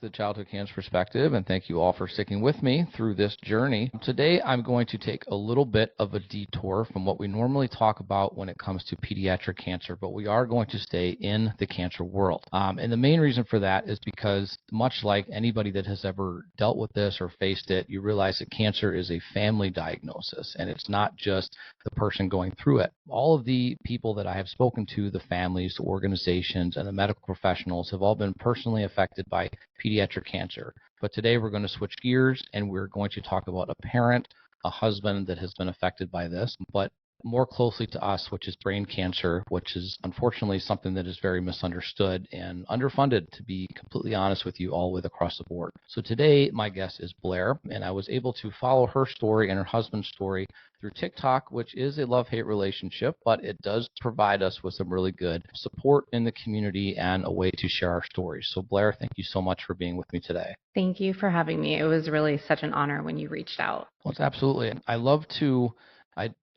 to the Childhood Cancer Perspective, and thank you all for sticking with me through this journey. Today, I'm going to take a little bit of a detour from what we normally talk about when it comes to pediatric cancer, but we are going to stay in the cancer world. And the main reason for that is because, much like anybody that has ever dealt with this or faced it, you realize that cancer is a family diagnosis, and it's not just the person going through it. All of the people that I have spoken to, the families, the organizations, and the medical professionals have all been personally affected by pediatric cancer. But today we're going to switch gears and we're going to talk about a parent, a husband that has been affected by this, but more closely to us, which is brain cancer, which is unfortunately something that is very misunderstood and underfunded, to be completely honest with you, all the way across the board. So today, my guest is Blair, and I was able to follow her story and her husband's story through TikTok, which is a love-hate relationship, but it does provide us with some really good support in the community and a way to share our stories. So Blair, thank you so much for being with me today. Thank you for having me. It was really such an honor when you reached out. Well, it's absolutely.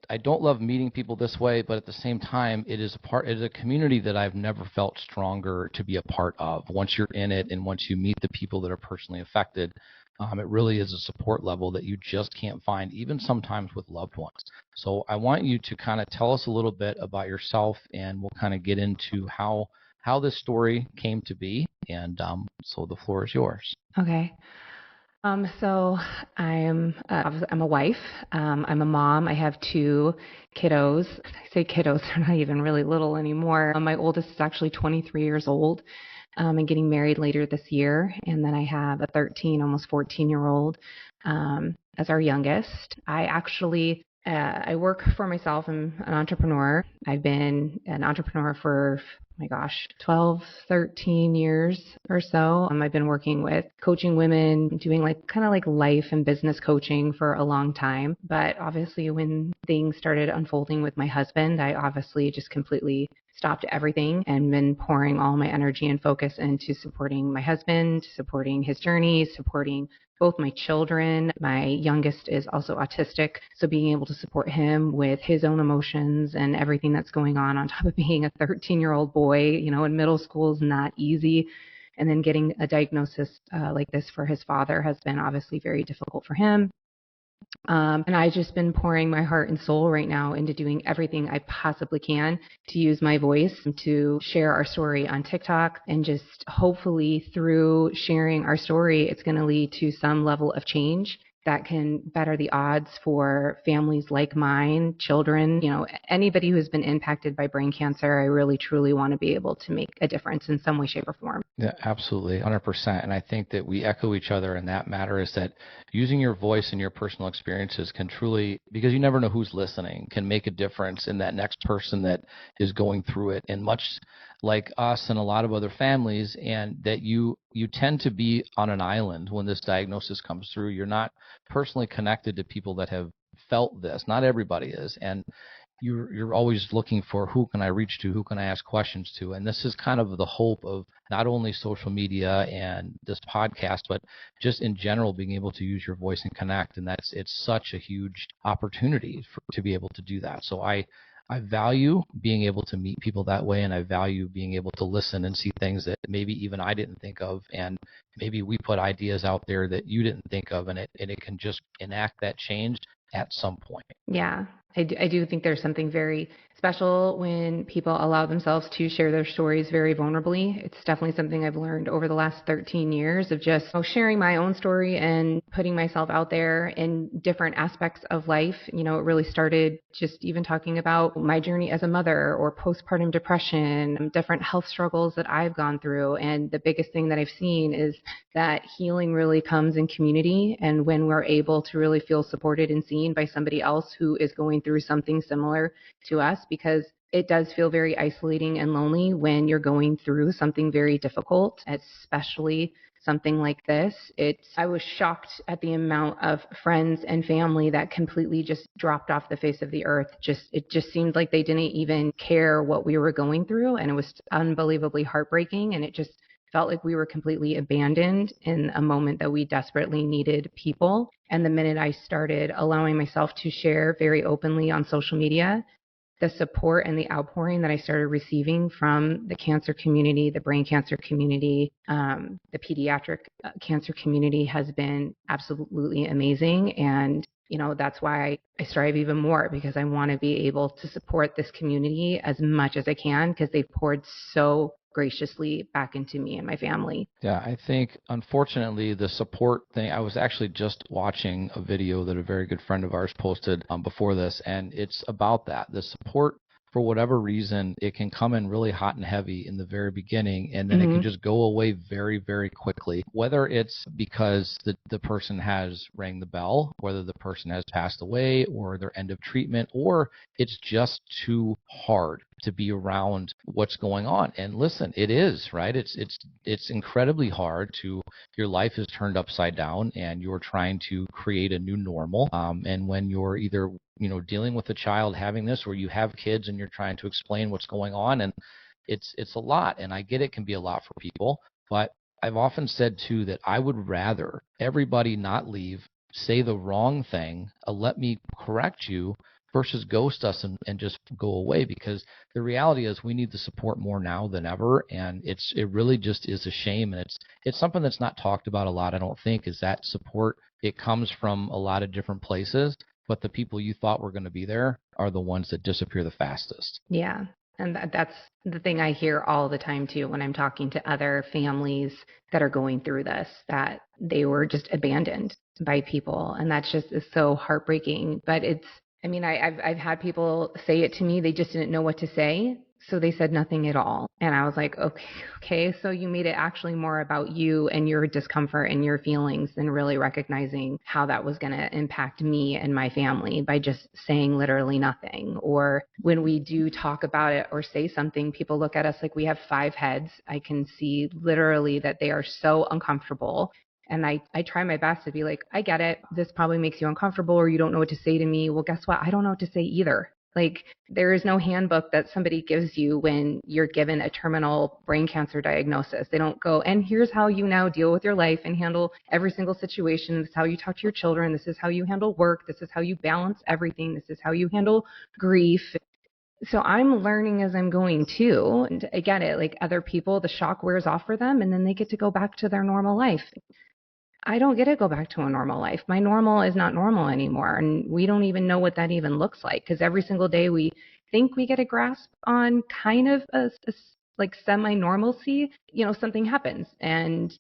I don't love meeting people this way, but at the same time, it is a community that I've never felt stronger to be a part of. Once you're in it and once you meet the people that are personally affected, it really is a support level that you just can't find, even sometimes with loved ones. So I want you to kind of tell us a little bit about yourself, and we'll kind of get into how this story came to be. And so the floor is yours. Okay. So I'm a wife. I'm a mom. I have 2 kiddos. I say kiddos, they're not even really little anymore. My oldest is actually 23 years old and getting married later this year. And then I have a 13, almost 14-year-old as our youngest. I work for myself. I'm an entrepreneur. I've been an entrepreneur for, 12, 13 years or so. I've been working with coaching women, doing kind of life and business coaching for a long time. But obviously when things started unfolding with my husband, I obviously just completely stopped everything and been pouring all my energy and focus into supporting my husband, supporting his journey, supporting both my children. My youngest is also autistic, so being able to support him with his own emotions and everything that's going on top of being a 13-year-old boy, in middle school is not easy. And then getting a diagnosis like this for his father has been obviously very difficult for him. And I've just been pouring my heart and soul right now into doing everything I possibly can to use my voice to share our story on TikTok, and just hopefully through sharing our story, it's going to lead to some level of change that can better the odds for families like mine, children, anybody who has been impacted by brain cancer. I really, truly want to be able to make a difference in some way, shape, or form. Yeah, absolutely, 100%. And I think that we echo each other in that matter, is that using your voice and your personal experiences can truly, because you never know who's listening, can make a difference in that next person that is going through it. And much like us and a lot of other families, and that you tend to be on an island when this diagnosis comes through. You're not personally connected to people that have felt this. Not everybody is. And you're always looking for, who can I reach to, who can I ask questions to? And this is kind of the hope of not only social media and this podcast, but just in general being able to use your voice and connect. And it's such a huge opportunity to be able to do that. So I value being able to meet people that way, and I value being able to listen and see things that maybe even I didn't think of, and maybe we put ideas out there that you didn't think of, and it can just enact that change at some point. Yeah, I do think there's something very special when people allow themselves to share their stories very vulnerably. It's definitely something I've learned over the last 13 years of just sharing my own story and putting myself out there in different aspects of life. It really started just even talking about my journey as a mother, or postpartum depression, different health struggles that I've gone through. And the biggest thing that I've seen is that healing really comes in community, and when we're able to really feel supported and seen by somebody else who is going through something similar to us, because it does feel very isolating and lonely when you're going through something very difficult, especially something like this. I was shocked at the amount of friends and family that completely just dropped off the face of the earth. It just seemed like they didn't even care what we were going through, and it was unbelievably heartbreaking, and it just felt like we were completely abandoned in a moment that we desperately needed people. And the minute I started allowing myself to share very openly on social media, the support and the outpouring that I started receiving from the cancer community, the brain cancer community, the pediatric cancer community has been absolutely amazing. And that's why I strive even more, because I want to be able to support this community as much as I can, because they've poured so graciously back into me and my family. Yeah, I think, unfortunately, the support thing, I was actually just watching a video that a very good friend of ours posted before this, and it's about that. The support, for whatever reason, it can come in really hot and heavy in the very beginning, and then it can just go away very, very quickly. Whether it's because the person has rang the bell, whether the person has passed away, or their end of treatment, or it's just too hard to be around what's going on. And listen, it is, right? It's incredibly hard your life is turned upside down, and you're trying to create a new normal. And when you're either dealing with a child having this, or you have kids and you're trying to explain what's going on, and it's a lot. And I get it can be a lot for people, but I've often said too that I would rather everybody not leave, say the wrong thing, let me correct you, versus ghost us and just go away. Because the reality is we need the support more now than ever, and it really just is a shame. And it's something that's not talked about a lot, I don't think, is that support. It comes from a lot of different places, but the people you thought were going to be there are the ones that disappear the fastest. Yeah. And that's the thing I hear all the time too, when I'm talking to other families that are going through this, that they were just abandoned by people. And that's just is so heartbreaking. But I've had people say it to me. They just didn't know what to say. So they said nothing at all. And I was like, okay. So you made it actually more about you and your discomfort and your feelings than really recognizing how that was going to impact me and my family by just saying literally nothing. Or when we do talk about it or say something, people look at us like we have 5 heads. I can see literally that they are so uncomfortable. And I try my best to be like, I get it. This probably makes you uncomfortable, or you don't know what to say to me. Well, guess what? I don't know what to say either. Like, there is no handbook that somebody gives you when you're given a terminal brain cancer diagnosis. They don't go, and here's how you now deal with your life and handle every single situation. This is how you talk to your children. This is how you handle work. This is how you balance everything. This is how you handle grief. So I'm learning as I'm going too. And I get it. Like, other people, the shock wears off for them, and then they get to go back to their normal life. I don't get to go back to a normal life. My normal is not normal anymore. And we don't even know what that even looks like, because every single day we think we get a grasp on kind of a like semi-normalcy, something happens, and,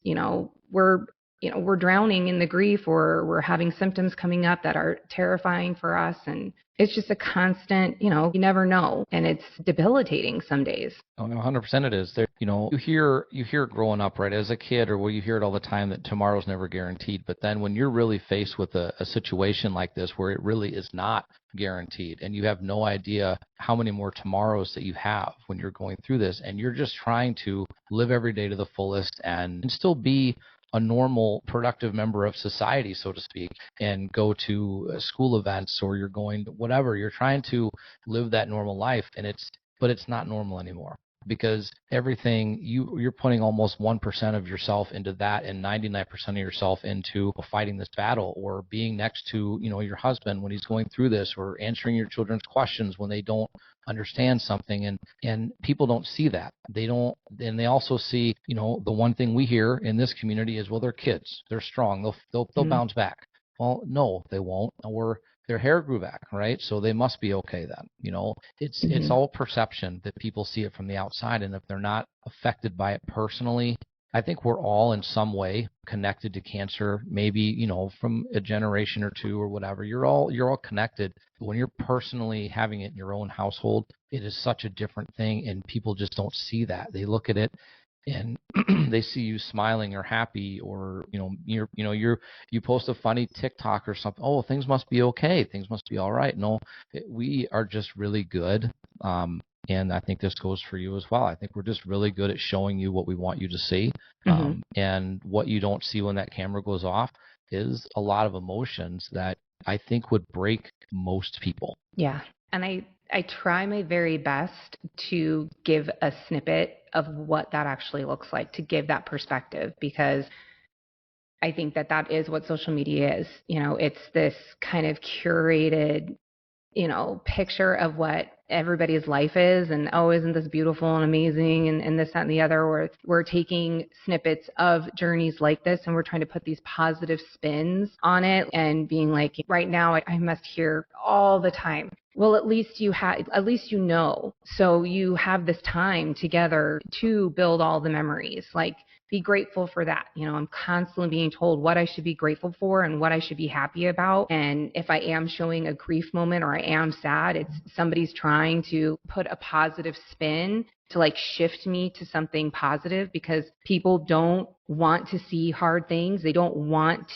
we're drowning in the grief, or we're having symptoms coming up that are terrifying for us. And it's just a constant, you never know. And it's debilitating some days. Oh, 100% it is. There, you hear it growing up, right, as a kid, or you hear it all the time that tomorrow's never guaranteed. But then when you're really faced with a situation like this, where it really is not guaranteed, and you have no idea how many more tomorrows that you have when you're going through this, and you're just trying to live every day to the fullest and still be a normal, productive member of society, so to speak, and go to school events, or you're going to whatever. You're trying to live that normal life, but it's not normal anymore, because everything you're putting almost 1% of yourself into that, and 99% of yourself into fighting this battle, or being next to your husband when he's going through this, or answering your children's questions when they don't understand something. And people don't see that. They don't. And they also see, the one thing we hear in this community is, well, they're kids, they're strong, they'll bounce back. Well, no, they won't. Or their hair grew back, right? So they must be okay then. It's all perception that people see it from the outside, and if they're not affected by it personally, I think we're all in some way connected to cancer, maybe, from a generation or two or whatever. You're all connected. But when you're personally having it in your own household, it is such a different thing, and people just don't see that. They look at it and they see you smiling or happy, or you post a funny TikTok or something. Oh, things must be okay. Things must be all right. No, we are just really good. And I think this goes for you as well. I think we're just really good at showing you what we want you to see. And what you don't see when that camera goes off is a lot of emotions that I think would break most people. Yeah. And I try my very best to give a snippet of what that actually looks like, to give that perspective, because I think that is what social media is. It's this kind of curated, picture of what everybody's life is, and oh, isn't this beautiful and amazing, and this, that, and the other. We're taking snippets of journeys like this, and we're trying to put these positive spins on it, and being like, right now I must hear all the time, well, at least you know, so you have this time together to build all the memories. Like, be grateful for that. I'm constantly being told what I should be grateful for and what I should be happy about. And if I am showing a grief moment or I am sad, it's somebody's trying to put a positive spin to like shift me to something positive, because people don't want to see hard things. They just want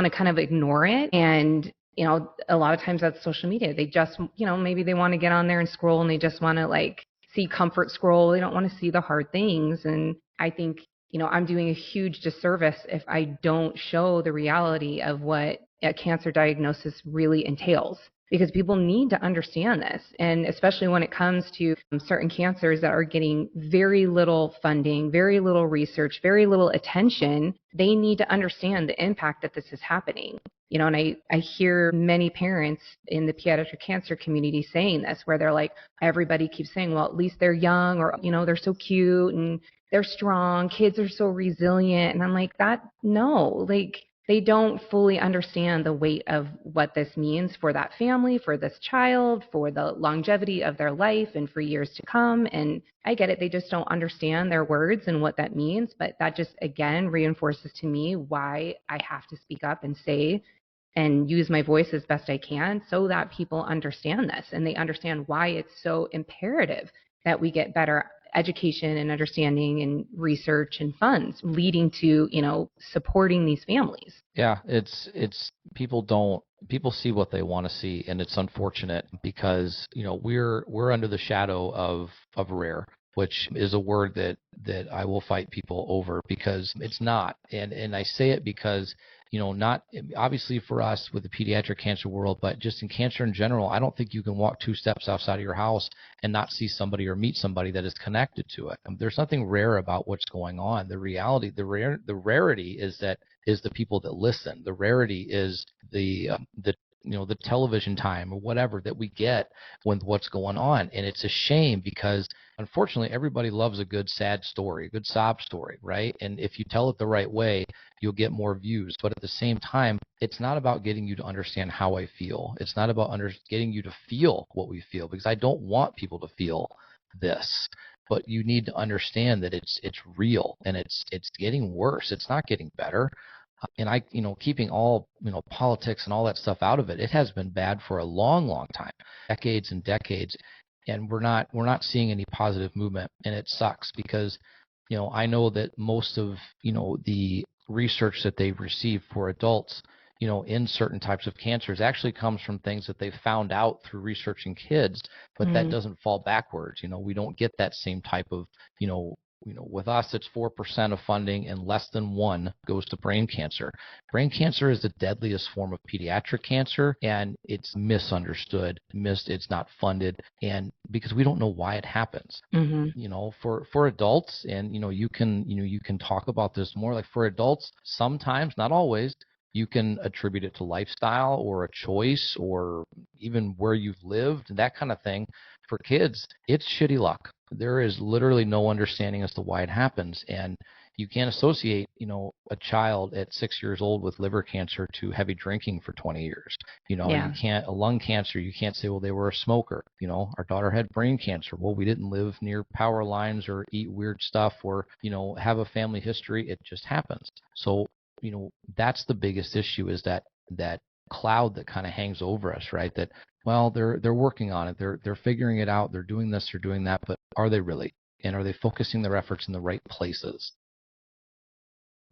to kind of ignore it. And a lot of times that's social media. They just, maybe they want to get on there and scroll, and they just want to like see comfort scroll. They don't want to see the hard things. And I think, I'm doing a huge disservice if I don't show the reality of what a cancer diagnosis really entails, because people need to understand this. And especially when it comes to certain cancers that are getting very little funding, very little research, very little attention, they need to understand the impact that this is happening. And I hear many parents in the pediatric cancer community saying this, where they're like, everybody keeps saying, well, at least they're young, or, they're so cute and they're strong. Kids are so resilient. And I'm like, no, like, they don't fully understand the weight of what this means for that family, for this child, for the longevity of their life and for years to come. And I get it. They just don't understand their words and what that means. But that just, again, reinforces to me why I have to speak up and say and use my voice as best I can, so that people understand this and they understand why it's so imperative that we get better education and understanding and research and funds leading to, supporting these families. Yeah, it's people see what they want to see, and it's unfortunate because, we're under the shadow of rare, which is a word that I will fight people over, because it's not. And I say it because, not obviously for us with the pediatric cancer world, but just in cancer in general, I don't think you can walk 2 steps outside of your house and not see somebody or meet somebody that is connected to it. There's nothing rare about what's going on. The reality, the rarity is the people that listen. The rarity is the television time or whatever that we get with what's going on. And it's a shame because unfortunately everybody loves a good sad story, a good sob story, right? And if you tell it the right way, you'll get more views. But at the same time, it's not about getting you to understand how I feel. It's not about getting you to feel what we feel, because I don't want people to feel this. But you need to understand that it's real, and it's getting worse. It's not getting better. And keeping all, politics and all that stuff out of it, it has been bad for a long, long time, decades and decades. And we're not seeing any positive movement, and it sucks because, I know that most of, the research that they've received for adults, in certain types of cancers actually comes from things that they found out through researching kids, but that doesn't fall backwards. We don't get that same type of, with us, it's 4% of funding and less than 1 goes to brain cancer. Brain cancer is the deadliest form of pediatric cancer, and it's misunderstood. It's not funded, and because we don't know why it happens. For adults, and you can talk about this more. Like for adults, sometimes, not always, you can attribute it to lifestyle or a choice or even where you've lived, that kind of thing. For kids, it's shitty luck. There is literally no understanding as to why it happens. And you can't associate, a child at 6 years old with liver cancer to heavy drinking for 20 years. You can't, a lung cancer, you can't say, well, they were a smoker. Our daughter had brain cancer. Well, we didn't live near power lines or eat weird stuff or, have a family history. It just happens. So, that's the biggest issue, is that cloud that kind of hangs over us, right? That, well, they're working on it. They're figuring it out. They're doing this, they're doing that, but are they really? And are they focusing their efforts in the right places?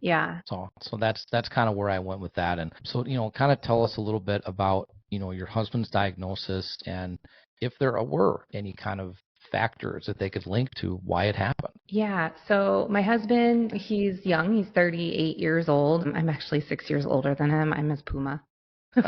Yeah. So that's kind of where I went with that. And so, kind of tell us a little bit about, your husband's diagnosis, and if there were any kind of factors that they could link to why it happened. Yeah. So my husband, he's young. He's 38 years old. I'm actually 6 years older than him. I'm his Puma.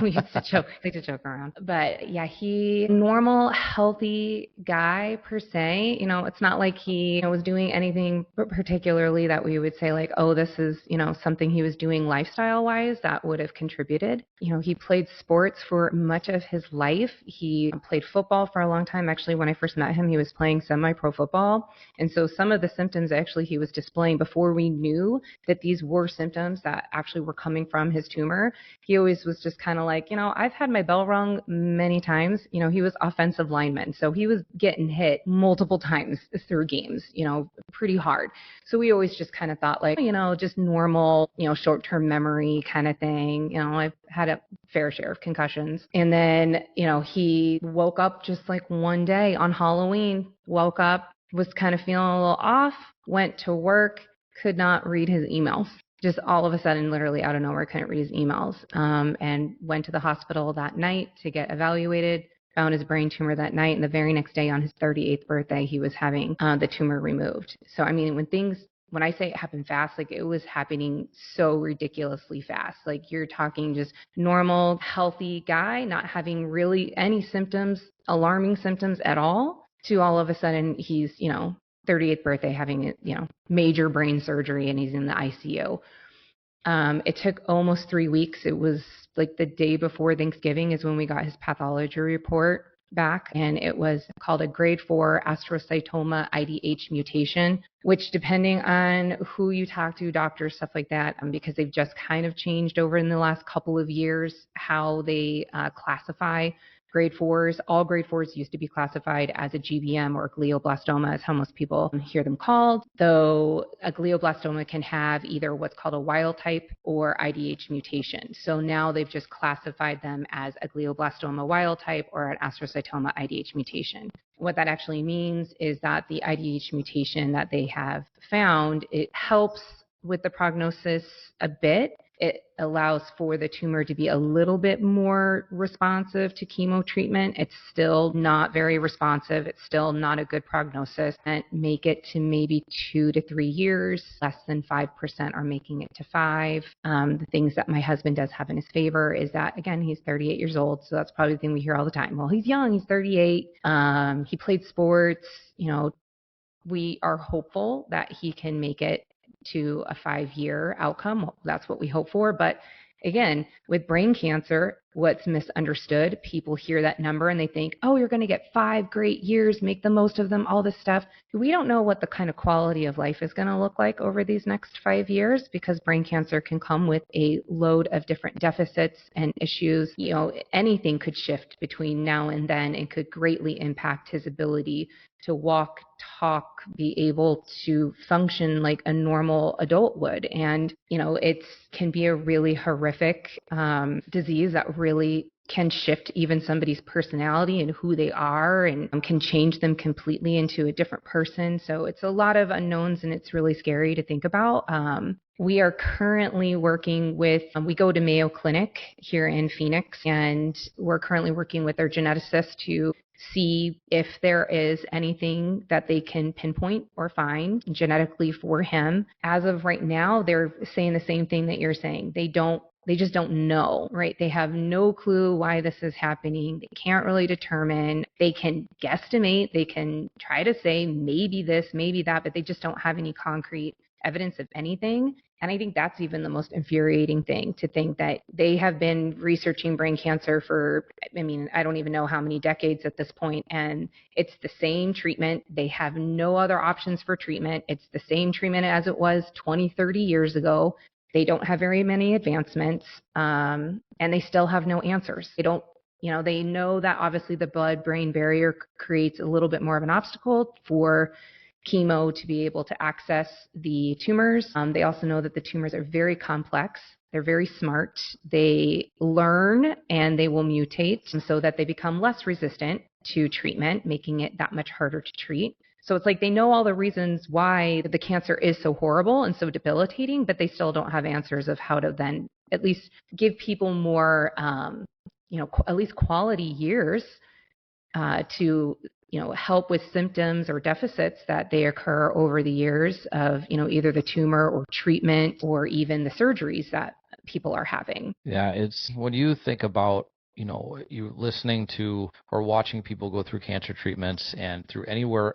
We used to joke, like to joke around. But yeah, he normal, healthy guy per se. It's not like he was doing anything particularly that we would say like, oh, this is, something he was doing lifestyle wise that would have contributed. He played sports for much of his life. He played football for a long time. Actually, when I first met him, he was playing semi-pro football. And so some of the symptoms actually he was displaying before we knew that these were symptoms that actually were coming from his tumor, he always was just kind of like, I've had my bell rung many times. He was offensive lineman, so he was getting hit multiple times through games, pretty hard. So we always just kind of thought like, just normal, short-term memory kind of thing. I've had a fair share of concussions. And then, he woke up just like one day on Halloween, woke up, was kind of feeling a little off, went to work, could not read his emails. Just all of a sudden, literally out of nowhere, couldn't read his emails, and went to the hospital that night to get evaluated, found his brain tumor that night, and the very next day on his 38th birthday, he was having the tumor removed. So, I mean, when I say it happened fast, like it was happening so ridiculously fast. Like you're talking just normal, healthy guy, not having really any symptoms, alarming symptoms at all, to all of a sudden he's, 38th birthday having, major brain surgery and he's in the ICU. It took almost 3 weeks. It was like the day before Thanksgiving is when we got his pathology report back, and it was called a grade 4 astrocytoma IDH mutation, which depending on who you talk to, doctors, stuff like that, because they've just kind of changed over in the last couple of years how they classify grade 4s. All grade 4s used to be classified as a GBM or glioblastoma, is how most people hear them called, though a glioblastoma can have either what's called a wild type or IDH mutation. So now they've just classified them as a glioblastoma wild type or an astrocytoma IDH mutation. What that actually means is that the IDH mutation that they have found, it helps with the prognosis a bit. It allows for the tumor to be a little bit more responsive to chemo treatment. It's still not very responsive. It's still not a good prognosis. And make it to maybe 2 to 3 years. Less than 5% are making it to 5. The things that my husband does have in his favor is that, again, he's 38 years old. So that's probably the thing we hear all the time. Well, he's young. He's 38. He played sports. We are hopeful that he can make it to a 5-year outcome. That's what we hope for. But again, with brain cancer, what's misunderstood, people hear that number and they think, oh, you're going to get 5 great years, make the most of them, all this stuff. We don't know what the kind of quality of life is going to look like over these next 5 years, because brain cancer can come with a load of different deficits and issues. Anything could shift between now and then and could greatly impact his ability to walk, talk, be able to function like a normal adult would. And, it can be a really horrific disease that really can shift even somebody's personality and who they are, and can change them completely into a different person. So it's a lot of unknowns, and it's really scary to think about. We are currently working with, we go to Mayo Clinic here in Phoenix, and we're currently working with their geneticist to see if there is anything that they can pinpoint or find genetically for him. As of right now, they're saying the same thing that you're saying. They just don't know, right? They have no clue why this is happening. They can't really determine. They can guesstimate. They can try to say maybe this, maybe that, but they just don't have any concrete evidence of anything. And I think that's even the most infuriating thing, to think that they have been researching brain cancer for, I don't even know how many decades at this point, and it's the same treatment. They have no other options for treatment. It's the same treatment as it was 20, 30 years ago. They don't have very many advancements, and they still have no answers. They don't, they know that obviously the blood-brain barrier creates a little bit more of an obstacle for chemo to be able to access the tumors. They also know that the tumors are very complex. They're very smart. They learn and they will mutate so that they become less resistant to treatment, making it that much harder to treat. So it's like they know all the reasons why the cancer is so horrible and so debilitating, but they still don't have answers of how to then at least give people more, at least quality years to help with symptoms or deficits that they occur over the years of, either the tumor or treatment or even the surgeries that people are having. Yeah, it's when you think about, you listening to or watching people go through cancer treatments and through anywhere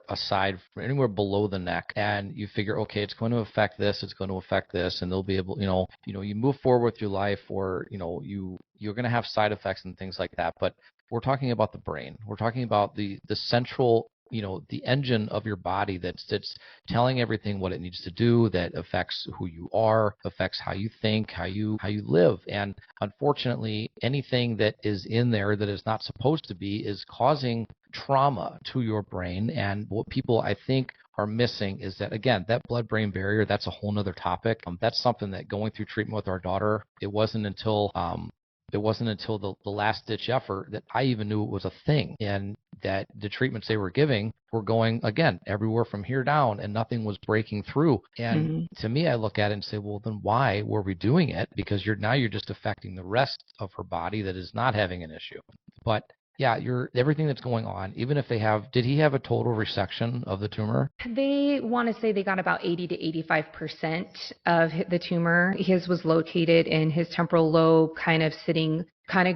below the neck, and you figure, okay, it's going to affect this, it's going to affect this, and they'll be able, you move forward with your life, or you're going to have side effects and things like that. But we're talking about the brain. We're talking about the central, the engine of your body that's telling everything what it needs to do, that affects who you are, affects how you think, how you live. And unfortunately, anything that is in there that is not supposed to be is causing trauma to your brain. And what people, I think, are missing is that, again, that blood-brain barrier, that's a whole nother topic. That's something that going through treatment with our daughter, it wasn't until the last ditch effort that I even knew it was a thing, and that the treatments they were giving were going, again, everywhere from here down, and nothing was breaking through. And to me, I look at it and say, well, then why were we doing it? Because you're just affecting the rest of her body that is not having an issue. But yeah, everything that's going on, even if did he have a total resection of the tumor? They want to say they got about 80 to 85% of the tumor. His was located in his temporal lobe, kind of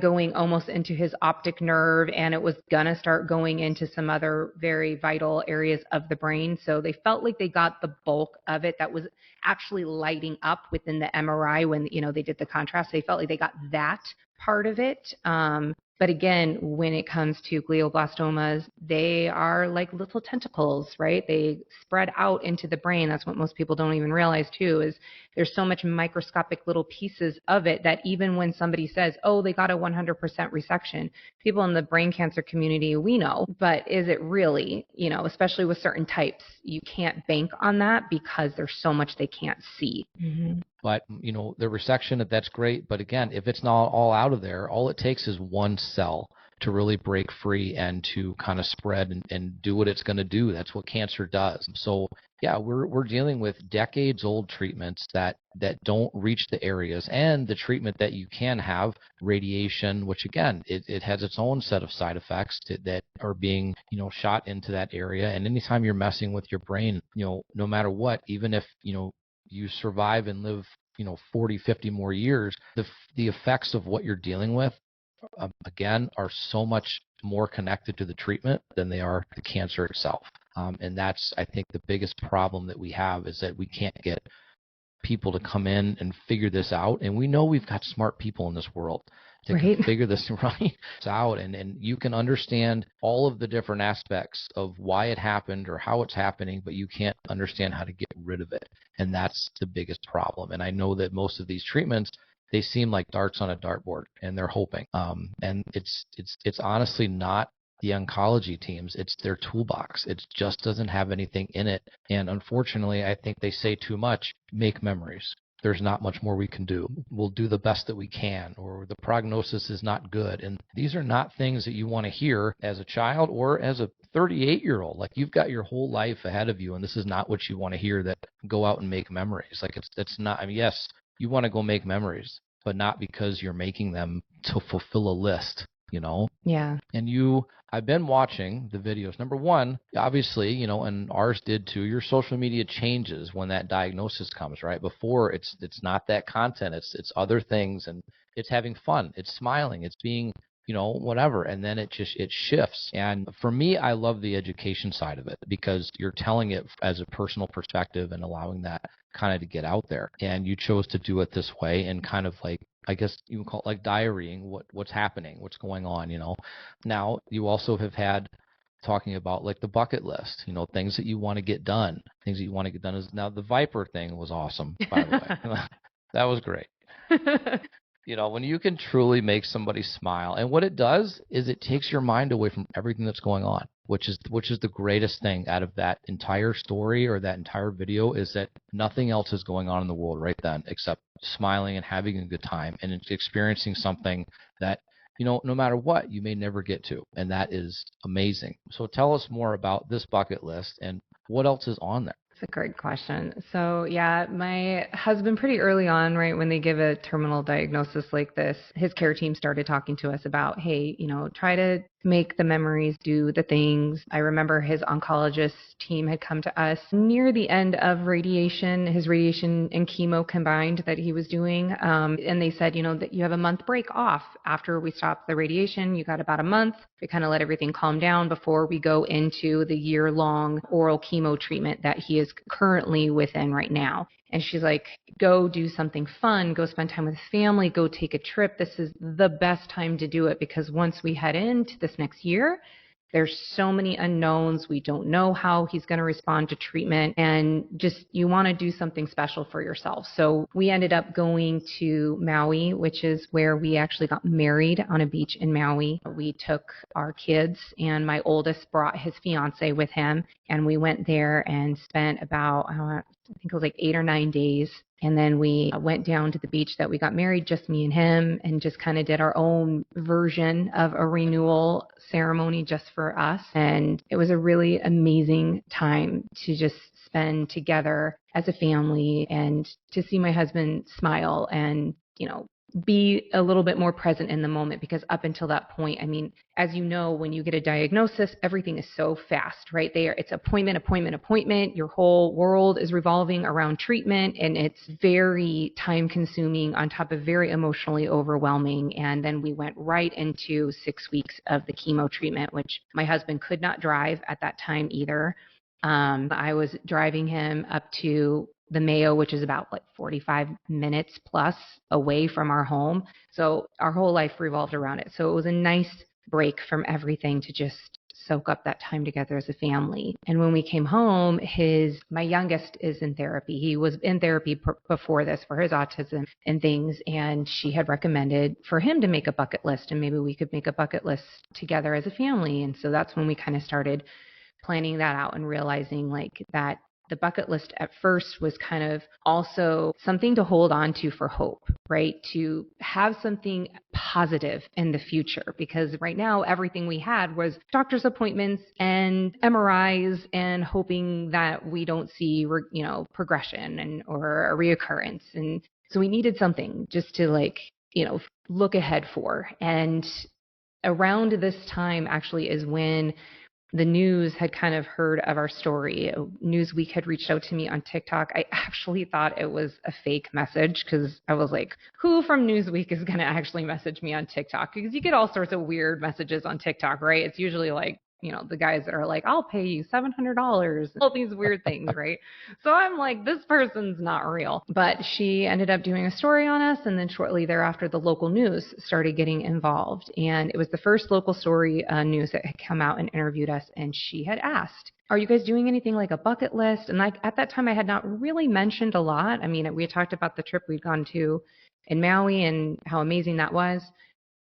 going almost into his optic nerve, and it was going to start going into some other very vital areas of the brain. So they felt like they got the bulk of it that was actually lighting up within the MRI when, they did the contrast. They felt like they got that part of it. But again, when it comes to glioblastomas, they are like little tentacles, right? They spread out into the brain. That's what most people don't even realize too, is there's so much microscopic little pieces of it that even when somebody says, oh, they got a 100% resection, people in the brain cancer community, we know, but is it really, especially with certain types, you can't bank on that because there's so much they can't see. Mm-hmm. But, the resection, that's great. But again, if it's not all out of there, all it takes is one cell to really break free and to kind of spread and do what it's going to do. That's what cancer does. So, yeah, we're dealing with decades old treatments that don't reach the areas, and the treatment that you can have, radiation, which again, it has its own set of side effects that are being, shot into that area. And anytime you're messing with your brain, no matter what, even if, you survive and live, 40, 50 more years, the effects of what you're dealing with, again, are so much more connected to the treatment than they are the cancer itself. And that's, I think, the biggest problem that we have, is that we can't get people to come in and figure this out. And we know we've got smart people in this world to figure this out. And you can understand all of the different aspects of why it happened or how it's happening, but you can't understand how to get rid of it. And that's the biggest problem. And I know that most of these treatments, they seem like darts on a dartboard, and they're hoping. And it's honestly not the oncology teams, it's their toolbox. It just doesn't have anything in it. And unfortunately, I think they say too much, make memories. There's not much more we can do. We'll do the best that we can, or the prognosis is not good. And these are not things that you want to hear as a child or as a 38-year-old. Like, you've got your whole life ahead of you, and this is not what you want to hear, that go out and make memories. Like, that's not, I mean, yes, you want to go make memories, but not because you're making them to fulfill a list. Yeah. And I've been watching the videos. Number one, obviously, and ours did too, your social media changes when that diagnosis comes, right? Before, it's not that content, it's other things, and it's having fun, it's smiling, it's being, whatever. And then it shifts. And for me, I love the education side of it, because you're telling it as a personal perspective and allowing that kind of to get out there. And you chose to do it this way, and kind of like, I guess you would call it like diarying what's happening, what's going on, Now, you also have had talking about like the bucket list, things that you want to get done. Things that you want to get done is, now the Viper thing was awesome, by the way. That was great. When you can truly make somebody smile, and what it does is it takes your mind away from everything that's going on, which is the greatest thing out of that entire story or that entire video, is that nothing else is going on in the world right then except smiling and having a good time and experiencing something that, no matter what, you may never get to. And that is amazing. So tell us more about this bucket list and what else is on there. That's a great question. So yeah, my husband, pretty early on, right, when they give a terminal diagnosis like this, his care team started talking to us about, hey, try to make the memories, do the things. I remember his oncologist team had come to us near the end of radiation, his radiation and chemo combined that he was doing. And they said, that you have a month break off after we stop the radiation. You got about a month. We kind of let everything calm down before we go into the year-long oral chemo treatment that he is currently within right now. And she's like, go do something fun, go spend time with family, go take a trip. This is the best time to do it because once we head into this next year, there's so many unknowns. We don't know how he's going to respond to treatment, and just you want to do something special for yourself. So we ended up going to Maui, which is where we actually got married on a beach in Maui. We took our kids, and my oldest brought his fiance with him, and we went there and spent about, I think it was like 8 or 9 days. And then we went down to the beach that we got married, just me and him, and just kind of did our own version of a renewal ceremony just for us. And it was a really amazing time to just spend together as a family and to see my husband smile and, be a little bit more present in the moment, because up until that point, I mean, as you know, when you get a diagnosis, everything is so fast, right? It's appointment. Your whole world is revolving around treatment, and it's very time consuming on top of very emotionally overwhelming. And then we went right into 6 weeks of the chemo treatment, which my husband could not drive at that time either. I was driving him up to the Mayo, which is about 45 minutes plus away from our home. So our whole life revolved around it. So it was a nice break from everything to just soak up that time together as a family. And when we came home, my youngest is in therapy. He was in therapy before this for his autism and things. And she had recommended for him to make a bucket list, and maybe we could make a bucket list together as a family. And so that's when we kind of started planning that out and realizing that the bucket list at first was kind of also something to hold on to for hope, right? To have something positive in the future, because right now everything we had was doctor's appointments and MRIs and hoping that we don't see, progression or a reoccurrence. And so we needed something just to look ahead for. And around this time actually is when the news had kind of heard of our story. Newsweek had reached out to me on TikTok. I actually thought it was a fake message because I was like, who from Newsweek is going to actually message me on TikTok? Because you get all sorts of weird messages on TikTok, right? It's usually the guys that are like, I'll pay you $700, all these weird things, right? So I'm like, this person's not real. But she ended up doing a story on us. And then shortly thereafter, the local news started getting involved. And it was the first local story news that had come out and interviewed us. And she had asked, are you guys doing anything like a bucket list? And at that time, I had not really mentioned a lot. I mean, we had talked about the trip we'd gone to in Maui and how amazing that was.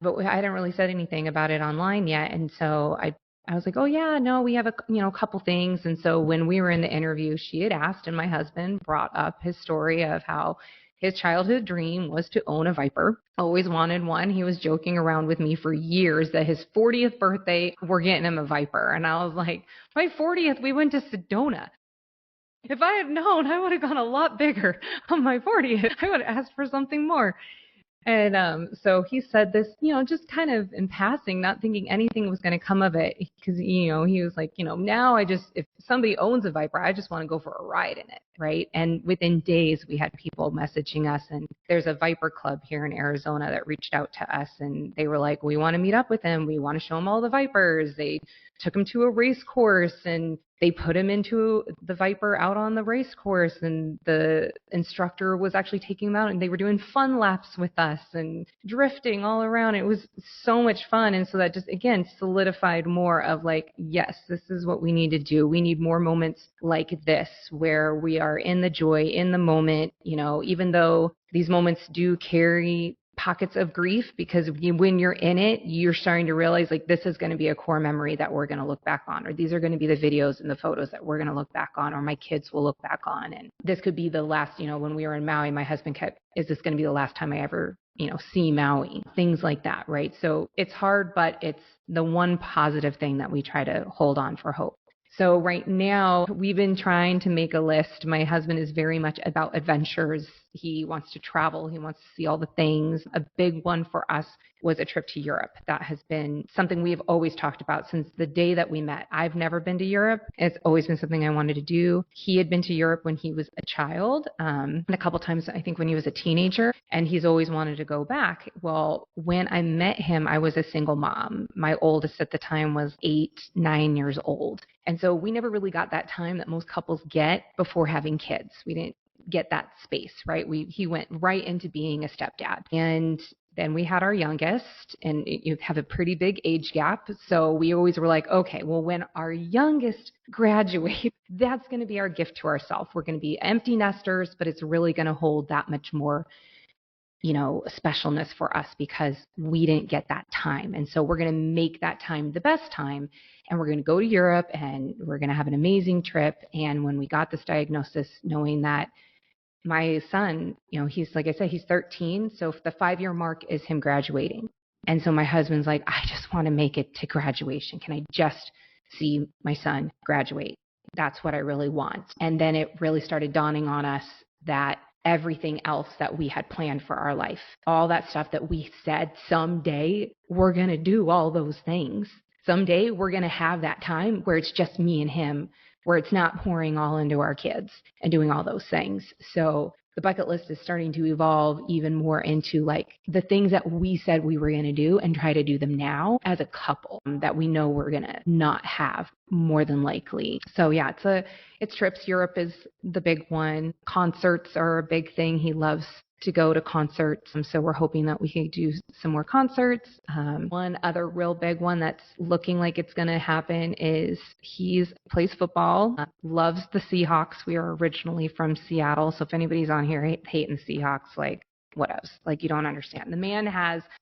But I hadn't really said anything about it online yet. And so I was like, oh yeah, no, we have a couple things. And so when we were in the interview, she had asked, and my husband brought up his story of how his childhood dream was to own a Viper. Always wanted one. He was joking around with me for years that his 40th birthday, we're getting him a Viper. And I was like, my 40th, we went to Sedona. If I had known, I would have gone a lot bigger on my 40th. I would have asked for something more. And so he said this, just kind of in passing, not thinking anything was going to come of it, because, he was like, now if somebody owns a Viper, I just want to go for a ride in it, right? And within days, we had people messaging us, and there's a Viper club here in Arizona that reached out to us, and they were like, we want to meet up with him. We want to show him all the Vipers. They took him to a race course, and they put him into the Viper out on the race course, and the instructor was actually taking him out, and they were doing fun laps with us and drifting all around. It was so much fun. And so that just, again, solidified more of yes, this is what we need to do. We need more moments like this where we are in the joy, in the moment, even though these moments do carry pockets of grief, because when you're in it, you're starting to realize this is going to be a core memory that we're going to look back on, or these are going to be the videos and the photos that we're going to look back on, or my kids will look back on. And this could be the last, when we were in Maui, my husband kept, is this going to be the last time I ever, see Maui? Things like that, right? So it's hard, but it's the one positive thing that we try to hold on for hope. So right now, we've been trying to make a list. My husband is very much about adventures. He wants to travel. He wants to see all the things. A big one for us was a trip to Europe. That has been something we've always talked about since the day that we met. I've never been to Europe. It's always been something I wanted to do. He had been to Europe when he was a child, and a couple times, I think, when he was a teenager, and he's always wanted to go back. Well, when I met him, I was a single mom. My oldest at the time was 9 years old. And so we never really got that time that most couples get before having kids. We didn't get that space, right? He went right into being a stepdad. And then we had our youngest, and you have a pretty big age gap. So we always were like, okay, well, when our youngest graduates, that's going to be our gift to ourselves. We're going to be empty nesters, but it's really going to hold that much more, specialness for us because we didn't get that time. And so we're going to make that time the best time. And we're going to go to Europe and we're going to have an amazing trip. And when we got this diagnosis, knowing that my son, he's, like I said, he's 13. So the 5-year mark is him graduating. And so my husband's like, I just want to make it to graduation. Can I just see my son graduate? That's what I really want. And then it really started dawning on us that everything else that we had planned for our life, all that stuff that we said someday we're going to do all those things. Someday we're going to have that time where it's just me and him, where it's not pouring all into our kids and doing all those things. So the bucket list is starting to evolve even more into like the things that we said we were going to do and try to do them now as a couple that we know we're going to not have more than likely. So yeah, it's trips. Europe is the big one. Concerts are a big thing. He loves to go to concerts. So we're hoping that we can do some more concerts. One other real big one that's looking like it's going to happen is he plays football, loves the Seahawks. We are originally from Seattle. So if anybody's on here hating Seahawks, like, what else? Like, you don't understand. The man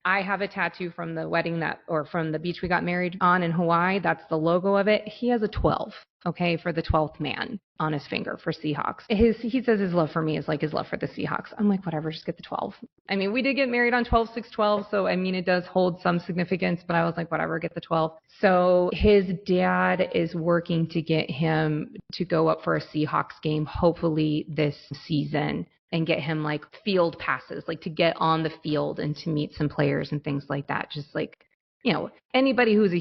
I have a tattoo from the wedding from the beach we got married on in Hawaii. That's the logo of it. He has a 12, okay, for the 12th man on his finger for Seahawks. He says his love for me is like his love for the Seahawks. I'm like, whatever, just get the 12. I mean, we did get married on 12/6/12, so I mean, it does hold some significance, but I was like, whatever, get the 12. So his dad is working to get him to go up for a Seahawks game, hopefully this season, and get him like field passes, like to get on the field and to meet some players and things like that. Just like, anybody who's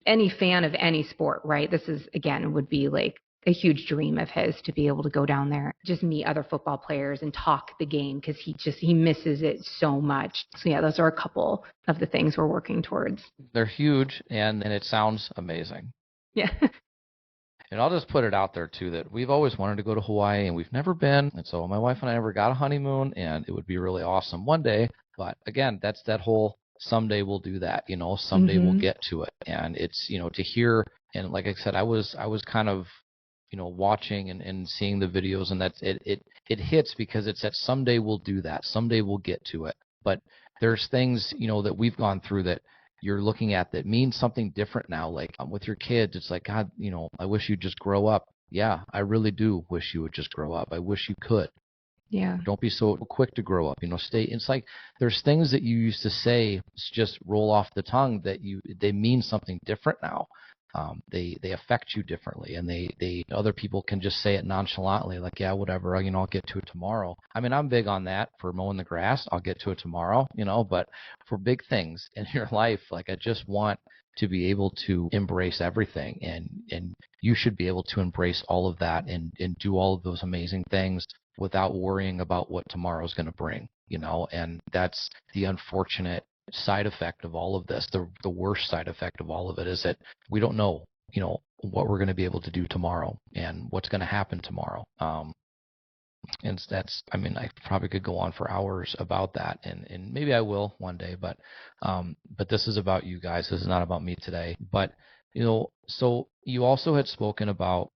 any fan of any sport, right? This is, again, would be like a huge dream of his to be able to go down there, just meet other football players and talk the game because he misses it so much. So yeah, those are a couple of the things we're working towards. They're huge, and it sounds amazing. Yeah. And I'll just put it out there, too, that we've always wanted to go to Hawaii, and we've never been. And so my wife and I never got a honeymoon, and it would be really awesome one day. But, again, that's that whole someday we'll do that, someday we'll get to it. And it's, to hear, and like I said, I was kind of, watching and seeing the videos, and that's it hits because it's that someday we'll do that. Someday we'll get to it. But there's things, that we've gone through that you're looking at that means something different now. Like with your kids, it's like, God, I wish you'd just grow up. Yeah, I really do wish you would just grow up. I wish you could. Yeah. Don't be so quick to grow up. Stay. It's like there's things that you used to say just roll off the tongue that they mean something different now. They affect you differently, and they other people can just say it nonchalantly, like, yeah, whatever, I'll get to it tomorrow. I mean, I'm big on that for mowing the grass. I'll get to it tomorrow, but for big things in your life, like I just want to be able to embrace everything, and you should be able to embrace all of that and do all of those amazing things without worrying about what tomorrow's going to bring, and that's the unfortunate side effect of all of this. The worst side effect of all of it is that we don't know, what we're going to be able to do tomorrow and what's going to happen tomorrow. And I probably could go on for hours about that, and maybe I will one day, but this is about you guys. This is not about me today. But, so you also had spoken about,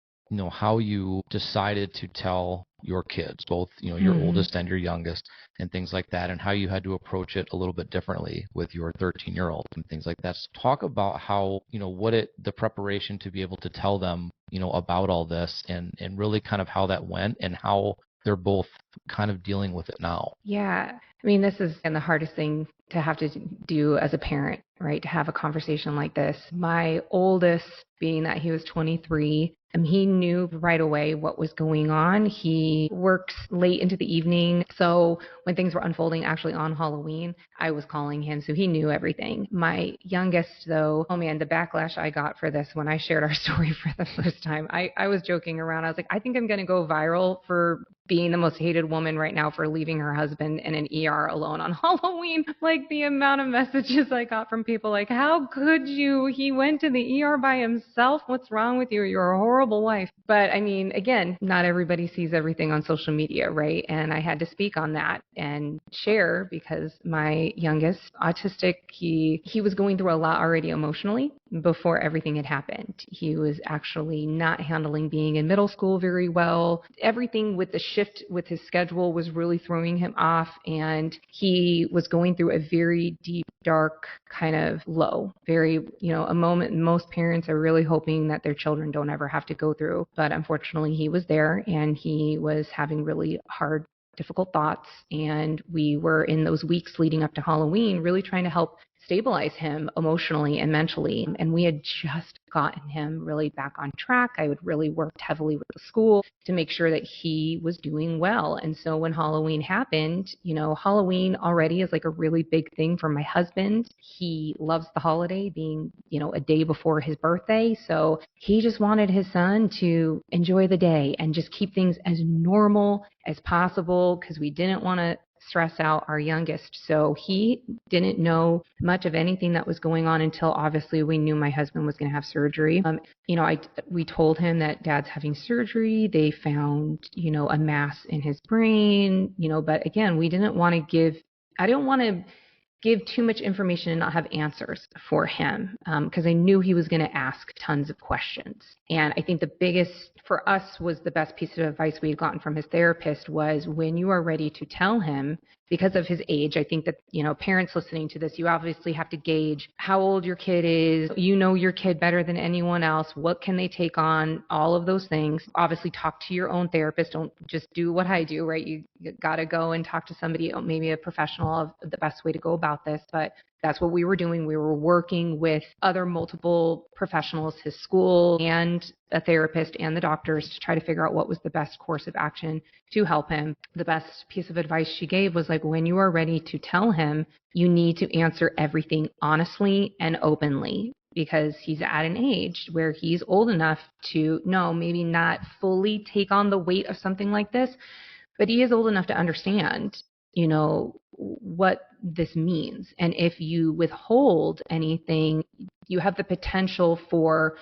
how you decided to tell your kids, both, your oldest and your youngest, and things like that, and how you had to approach it a little bit differently with your 13-year-old and things like that. So talk about how, the preparation to be able to tell them, about all this, and really kind of how that went and how they're both kind of dealing with it now. Yeah. I mean, this is the hardest thing to have to do as a parent, right? To have a conversation like this. My oldest, being that he was 23, he knew right away what was going on. He works late into the evening. So when things were unfolding actually on Halloween, I was calling him. So he knew everything. My youngest, though, oh man, the backlash I got for this when I shared our story for the first time, I was joking around. I was like, I think I'm going to go viral for being the most hated woman right now for leaving her husband in an ER alone on Halloween. Like the amount of messages I got from people like, how could you? He went to the ER by himself. What's wrong with you? You're a horrible wife. But I mean, again, not everybody sees everything on social media, right? And I had to speak on that and share because my youngest, autistic, he was going through a lot already emotionally before everything had happened. He was actually not handling being in middle school very well. Everything with the shift with his schedule was really throwing him off, and he was going through a very deep, dark kind of low, very, a moment most parents are really hoping that their children don't ever have to go through. But unfortunately, he was there, and he was having really hard, difficult thoughts. And we were in those weeks leading up to Halloween really trying to help stabilize him emotionally and mentally. And we had just gotten him really back on track. I would really worked heavily with the school to make sure that he was doing well. And so when Halloween happened, Halloween already is like a really big thing for my husband. He loves the holiday being, a day before his birthday. So he just wanted his son to enjoy the day and just keep things as normal as possible because we didn't want to stress out our youngest. So he didn't know much of anything that was going on until obviously we knew my husband was going to have surgery. We told him that dad's having surgery. They found, a mass in his brain, but again, I didn't want to give too much information and not have answers for him because I knew he was going to ask tons of questions. And I think the biggest for us was the best piece of advice we had gotten from his therapist was when you are ready to tell him, because of his age, I think that, parents listening to this, you obviously have to gauge how old your kid is. You know your kid better than anyone else. What can they take on? All of those things. Obviously talk to your own therapist. Don't just do what I do, right? You got to go and talk to somebody, maybe a professional of the best way to go about this. But that's what we were doing. We were working with other multiple professionals, his school and a therapist and the doctors to try to figure out what was the best course of action to help him. The best piece of advice she gave was like, when you are ready to tell him, you need to answer everything honestly and openly because he's at an age where he's old enough to know, maybe not fully take on the weight of something like this, but he is old enough to understand, what this means. And if you withhold anything, you have the potential for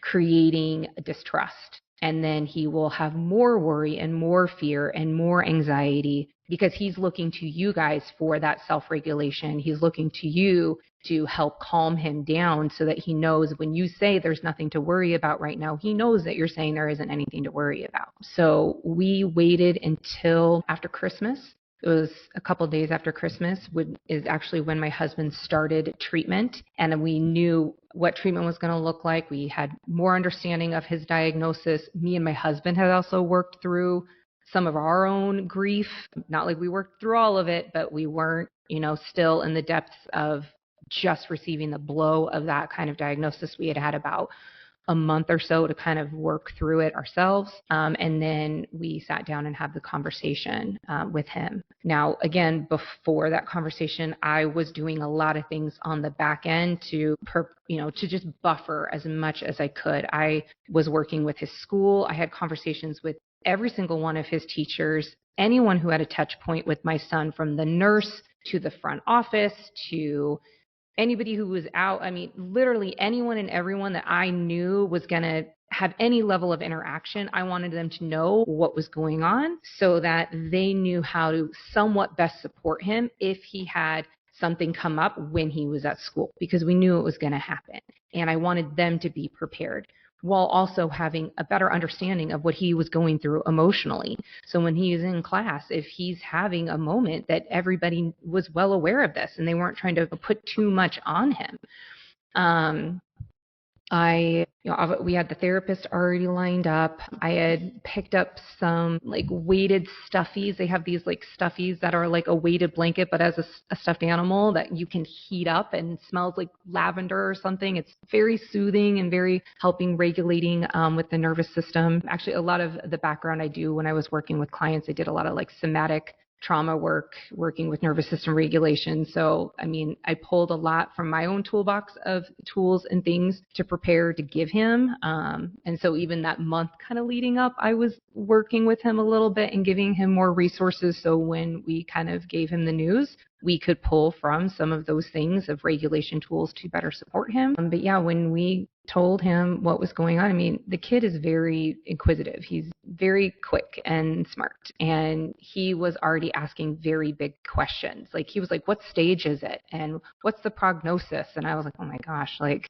creating distrust. And then he will have more worry and more fear and more anxiety because he's looking to you guys for that self-regulation. He's looking to you to help calm him down so that he knows when you say there's nothing to worry about right now, he knows that you're saying there isn't anything to worry about. So we waited until after Christmas. It was a couple of days after Christmas is actually when my husband started treatment, and we knew what treatment was going to look like. We had more understanding of his diagnosis. Me and my husband had also worked through some of our own grief. Not like we worked through all of it, but we weren't, still in the depths of just receiving the blow of that kind of diagnosis. We had had about a month or so to kind of work through it ourselves. And then we sat down and had the conversation with him. Now, again, before that conversation, I was doing a lot of things on the back end to just buffer as much as I could. I was working with his school. I had conversations with every single one of his teachers, anyone who had a touch point with my son, from the nurse to the front office to anybody who was out. I mean, literally anyone and everyone that I knew was going to have any level of interaction. I wanted them to know what was going on so that they knew how to somewhat best support him if he had something come up when he was at school, because we knew it was going to happen. And I wanted them to be prepared while also having a better understanding of what he was going through emotionally. So when he is in class, if he's having a moment, that everybody was well aware of this and they weren't trying to put too much on him. We had the therapist already lined up. I had picked up some like weighted stuffies. They have these like stuffies that are like a weighted blanket, but as a stuffed animal that you can heat up and smells like lavender or something. It's very soothing and very helping regulating with the nervous system. Actually, a lot of the background I do when I was working with clients, I did a lot of like somatic trauma work, working with nervous system regulation. So, I mean, I pulled a lot from my own toolbox of tools and things to prepare to give him. And so even that month kind of leading up, I was working with him a little bit and giving him more resources. So when we kind of gave him the news, we could pull from some of those things of regulation tools to better support him. But yeah, when we told him what was going on, I mean, the kid is very inquisitive. He's very quick and smart. And he was already asking very big questions. Like he was like, what stage is it? And what's the prognosis? And I was like, oh my gosh, I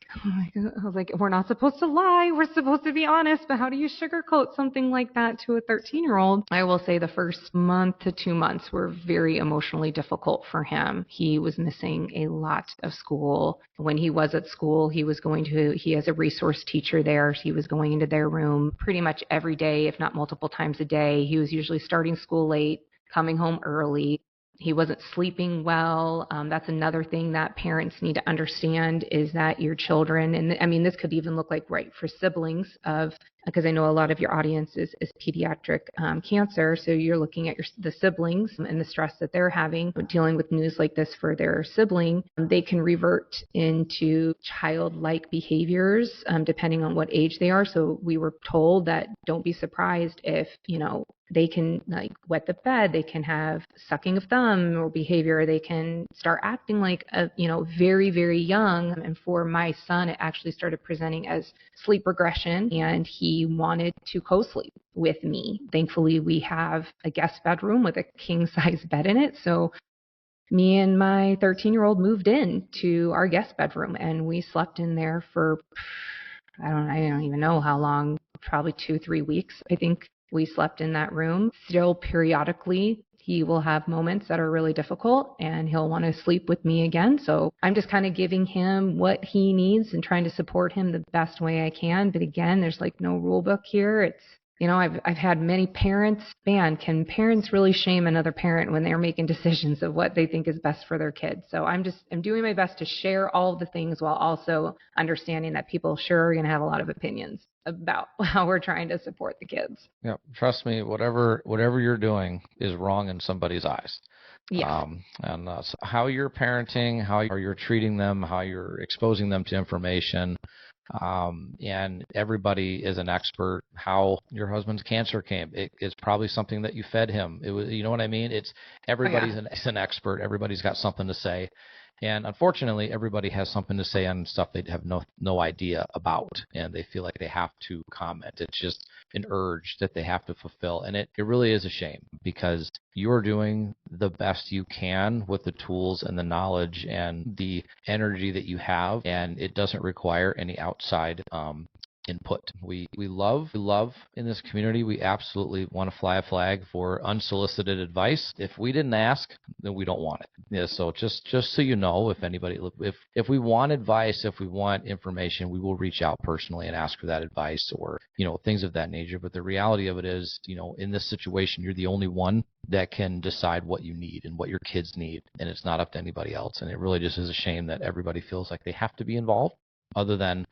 was like, we're not supposed to lie. We're supposed to be honest. But how do you sugarcoat something like that to a 13-year-old? I will say the first month to 2 months were very emotionally difficult for him. He was missing a lot of school. When he was at school, he has a resource teacher there. He was going into their room pretty much every day, if not multiple times a day. He was usually starting school late, coming home early. He wasn't sleeping well. That's another thing that parents need to understand is that your children, and I mean, this could even look like right for siblings because I know a lot of your audience is pediatric cancer. So you're looking at the siblings and the stress that they're having, dealing with news like this for their sibling. They can revert into childlike behaviors depending on what age they are. So we were told that don't be surprised if, they can like wet the bed, they can have sucking of thumb or behavior, they can start acting like very, very young. And for my son, it actually started presenting as sleep regression, and he wanted to co-sleep with me. Thankfully, we have a guest bedroom with a king size bed in it. So me and my 13-year-old moved in to our guest bedroom, and we slept in there for, I don't even know how long, probably 2-3 weeks. I think we slept in that room. Still periodically, he will have moments that are really difficult and he'll want to sleep with me again. So I'm just kind of giving him what he needs and trying to support him the best way I can. But again, there's like no rule book here. It's, I've had many parents, can parents really shame another parent when they're making decisions of what they think is best for their kids? So I'm doing my best to share all the things while also understanding that people sure are going to have a lot of opinions about how we're trying to support the kids. Yeah, trust me, whatever you're doing is wrong in somebody's eyes. Yeah. So how you're parenting, how you're treating them, how you're exposing them to information. And everybody is an expert. How your husband's cancer came, it's probably something that you fed him. It was, you know what I mean? It's everybody's an expert. Everybody's got something to say. And unfortunately, everybody has something to say on stuff they have no idea about, and they feel like they have to comment. It's just an urge that they have to fulfill, and it really is a shame because you're doing the best you can with the tools and the knowledge and the energy that you have, and it doesn't require any outside input. We love in this community. We absolutely want to fly a flag for unsolicited advice. If we didn't ask, then we don't want it. Yeah, so just so you know, if we want advice, if we want information, we will reach out personally and ask for that advice or things of that nature. But the reality of it is, in this situation, you're the only one that can decide what you need and what your kids need, and it's not up to anybody else. And it really just is a shame that everybody feels like they have to be involved, other than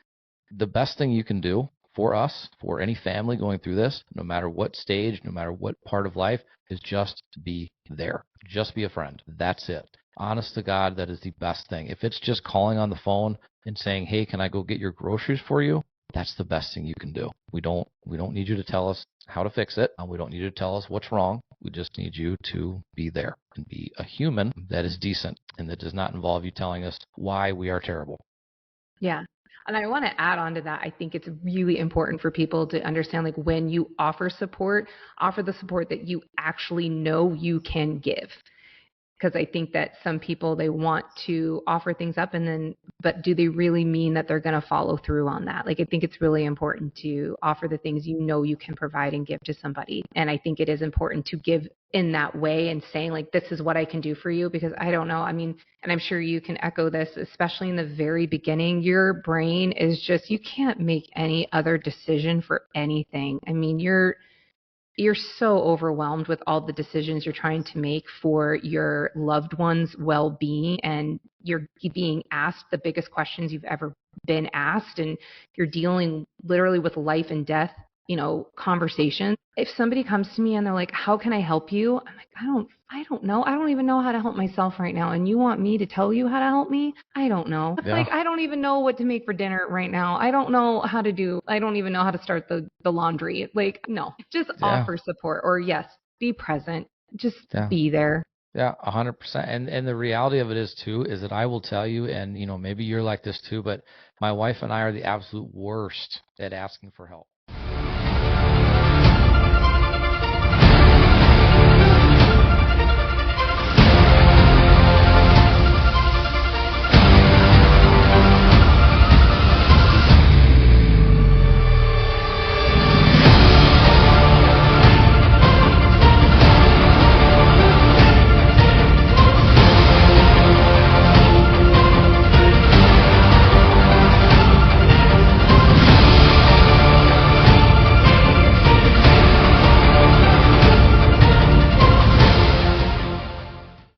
the best thing you can do for us, for any family going through this, no matter what stage, no matter what part of life, is just be there. Just be a friend. That's it. Honest to God, that is the best thing. If it's just calling on the phone and saying, hey, can I go get your groceries for you? That's the best thing you can do. We don't need you to tell us how to fix it. We don't need you to tell us what's wrong. We just need you to be there and be a human that is decent and that does not involve you telling us why we are terrible. Yeah. And I want to add on to that. I think it's really important for people to understand, like, when you offer the support that you actually know you can give. Because I think that some people, they want to offer things up but do they really mean that they're going to follow through on that? Like, I think it's really important to offer the things you can provide and give to somebody. And I think it is important to give in that way and saying, like, this is what I can do for you, because I don't know. I mean, and I'm sure you can echo this, especially in the very beginning, your brain is just, you can't make any other decision for anything. I mean, you're so overwhelmed with all the decisions you're trying to make for your loved one's well-being, and you're being asked the biggest questions you've ever been asked, and you're dealing literally with life and death, conversations. If somebody comes to me and they're like, how can I help you? I'm like, I don't know. I don't even know how to help myself right now. And you want me to tell you how to help me? I don't know. It's like, I don't even know what to make for dinner right now. I don't even know how to start the laundry. Like, no, just offer support, or yes, be present. Just be there. Yeah, 100%. And the reality of it is too, is that I will tell you, and maybe you're like this too, but my wife and I are the absolute worst at asking for help.